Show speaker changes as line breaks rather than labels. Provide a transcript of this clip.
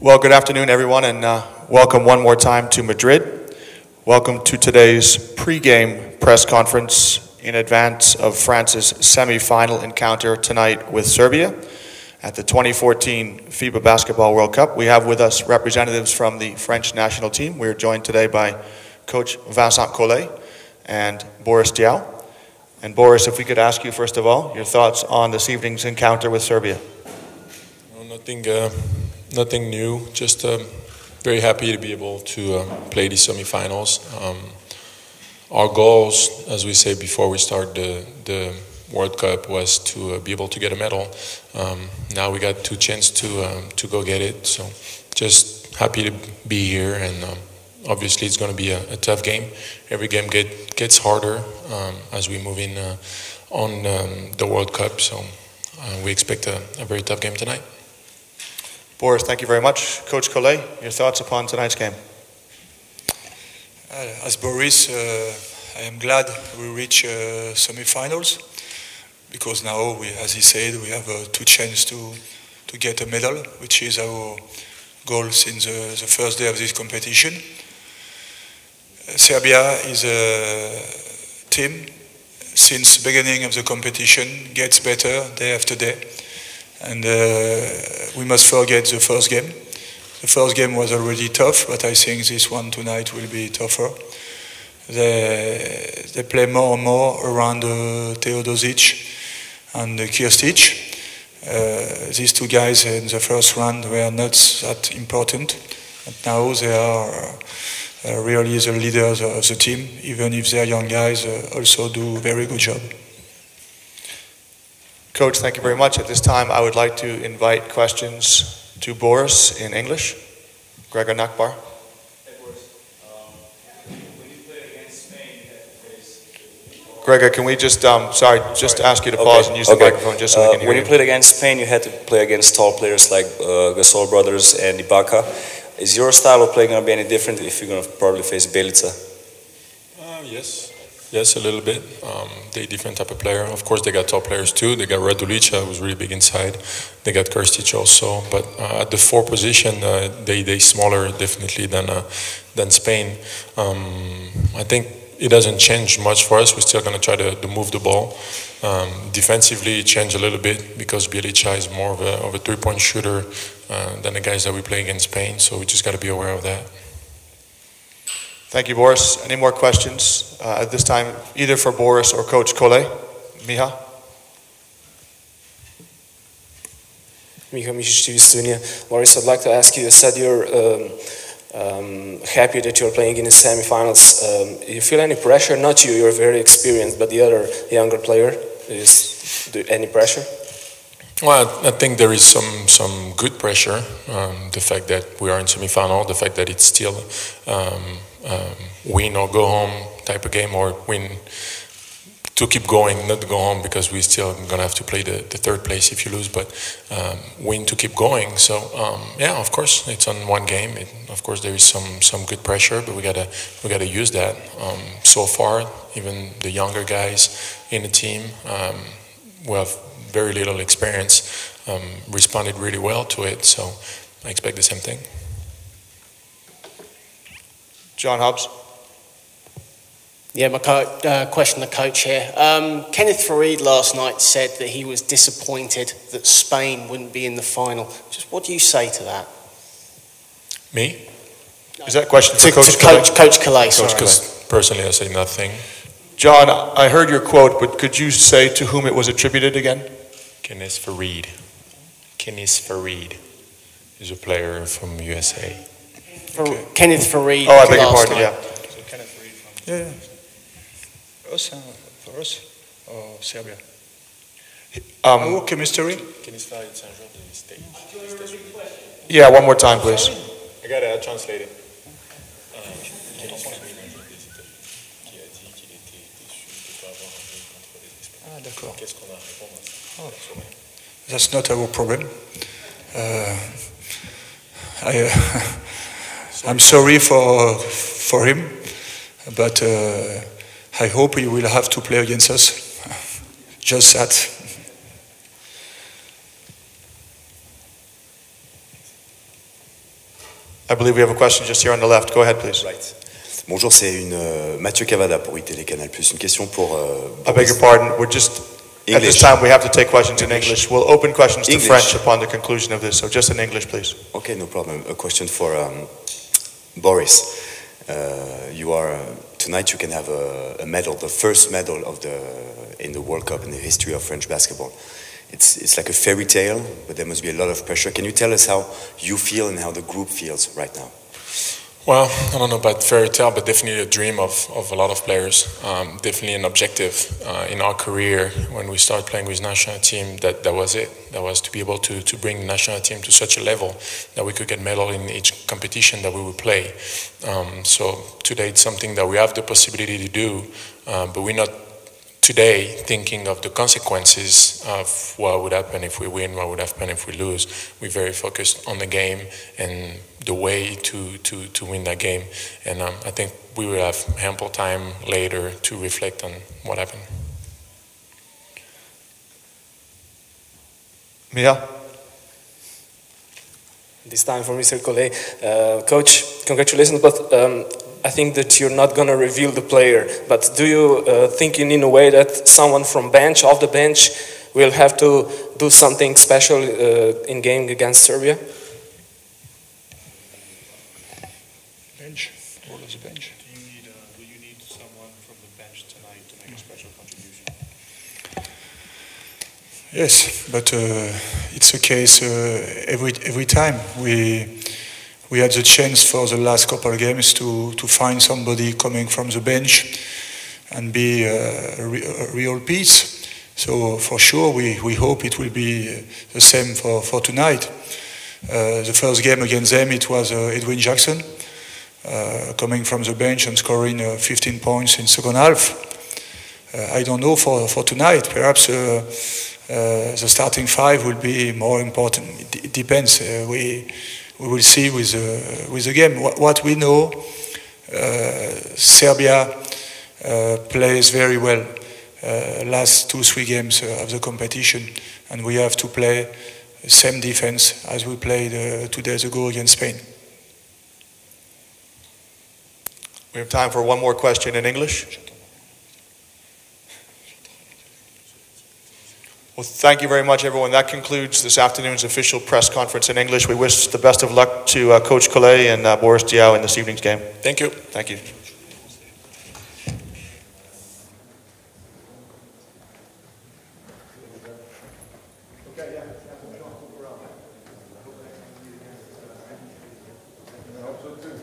Well, good afternoon, everyone, and welcome one more time to Madrid. Welcome to today's pre-game press conference in advance of France's semi-final encounter tonight with Serbia at the 2014 FIBA Basketball World Cup. We have with us representatives from the French national team. We're joined today by Coach Vincent Collet and Boris Diaw. And Boris, if we could ask you, first of all, your thoughts on this evening's encounter with Serbia.
Well, nothing new, just very happy to be able to play the semifinals. Our goals, as we say before we start the World Cup, was to be able to get a medal. Now we got two chances to go get it, so just happy to be here, and obviously it's going to be a tough game. Every game gets harder as we move in on the World Cup, so we expect a very tough game tonight.
Boris, thank you very much. Coach Collet, your thoughts upon tonight's game?
As Boris, I am glad we reach semi-finals because now, as he said, we have two chances to get a medal, which is our goal since the first day of this competition. Serbia is a team since the beginning of the competition gets better day after day. And we must forget the first game. The first game was already tough, but I think this one tonight will be tougher. They play more and more around Teodosic and Kirstic. These two guys in the first round were not that important, but now they are really the leaders of the team, even if their young guys also do a very good job.
Coach, thank you very much. At this time, I would like to invite questions to Boris in English. Gregor Nakbar.
Hey, Boris. When you played against Spain, you had to face...
Gregor, can we just, just ask you to pause and use the microphone just so we can hear
you. When you played against Spain, you had to play against tall players like Gasol brothers and Ibaka. Is your style of play going to be any different if you're going to probably face Bjelica?
Yes, a little bit. They're a different type of player. Of course, they got top players too. They got Radulica, who's really big inside. They got Kirstic also. But at the 4 position, they smaller definitely than Spain. I think it doesn't change much for us. We're still going to try to move the ball. Defensively, it changed a little bit because Bjelica is more of a 3-point shooter than the guys that we play against Spain. So we just got to be aware of that.
Thank you, Boris. Any more questions at this time, either for Boris or Coach Collet? Miha?
Miha Mišić, TV Studio. Boris, I'd like to ask you, you said you're happy that you're playing in the semi-finals. Do you feel any pressure? Not you, you're very experienced, but the other younger player, any pressure?
Well, I think there is some good pressure. The fact that we are in semi-final, the fact that it's still win or go home type of game, or win to keep going, not to go home because we still gonna have to play the third place if you lose, but win to keep going. So yeah, of course it's on one game. Of course there is some good pressure, but we gotta use that. So far, even the younger guys in the team who have very little experience responded really well to it. So I expect the same thing.
John Hobbs.
Yeah, my question to the coach here. Kenneth Farid last night said that he was disappointed that Spain wouldn't be in the final. Just what do you say to that?
Me?
Is that a question for Coach
Collet?
Personally, I say nothing.
John, I heard your quote, but could you say to whom it was attributed again?
Kenneth Farid. Kenneth Farid is a player from USA.
Okay. Kenneth Farid.
Oh, I beg your pardon, yeah.
So Kenneth Farid from... Yeah. For us, or Serbia? Our chemistry?
Yeah, one more time, please.
I got to translate it.
D'accord. Oh, that's not our problem. I'm sorry for him, but I hope he will have to play against us. Just that.
I believe we have a question just here on the left. Go ahead, please.
Right. Bonjour, c'est Mathieu Cavada pour ITV Canal+. Une question pour
I beg your pardon. We're just at this time we have to take questions in English. We'll open questions to French upon the conclusion of this. So just in English, please.
Okay, no problem. A question for Boris. Tonight you can have a medal, the first medal in the World Cup in the history of French basketball. It's like a fairy tale, but there must be a lot of pressure. Can you tell us how you feel and how the group feels right now?
Well, I don't know about fairy tale, but definitely a dream of a lot of players. Definitely an objective in our career when we started playing with national team. That was it. That was to be able to bring the national team to such a level that we could get medal in each competition that we would play. So today it's something that we have the possibility to do, but we're not today thinking of the consequences of what would happen if we win, what would happen if we lose. We're very focused on the game and the way to win that game. And I think we will have ample time later to reflect on what happened.
Mia?
This time for Mr. Collet. Coach, congratulations, but I think that you're not going to reveal the player, but do you think in a way that someone from off the bench, will have to do something special in game against Serbia?
Bench? What is the bench?
Will you need someone from the bench tonight to make a special contribution?
Yes, but it's a case every time. We had the chance for the last couple of games to find somebody coming from the bench and be a real piece. So for sure, we hope it will be the same for tonight. The first game against them, it was Edwin Jackson coming from the bench and scoring 15 points in second half. I don't know for tonight. Perhaps the starting five will be more important. It depends. We will see with the game. What we know, Serbia plays very well last 2-3 games of the competition, and we have to play the same defense as we played 2 days ago against Spain.
We have time for one more question in English. Well, thank you very much, everyone. That concludes this afternoon's official press conference in English. We wish the best of luck to Coach Collet and Boris Diaw in this evening's game.
Thank you.
Thank you. I hope so too.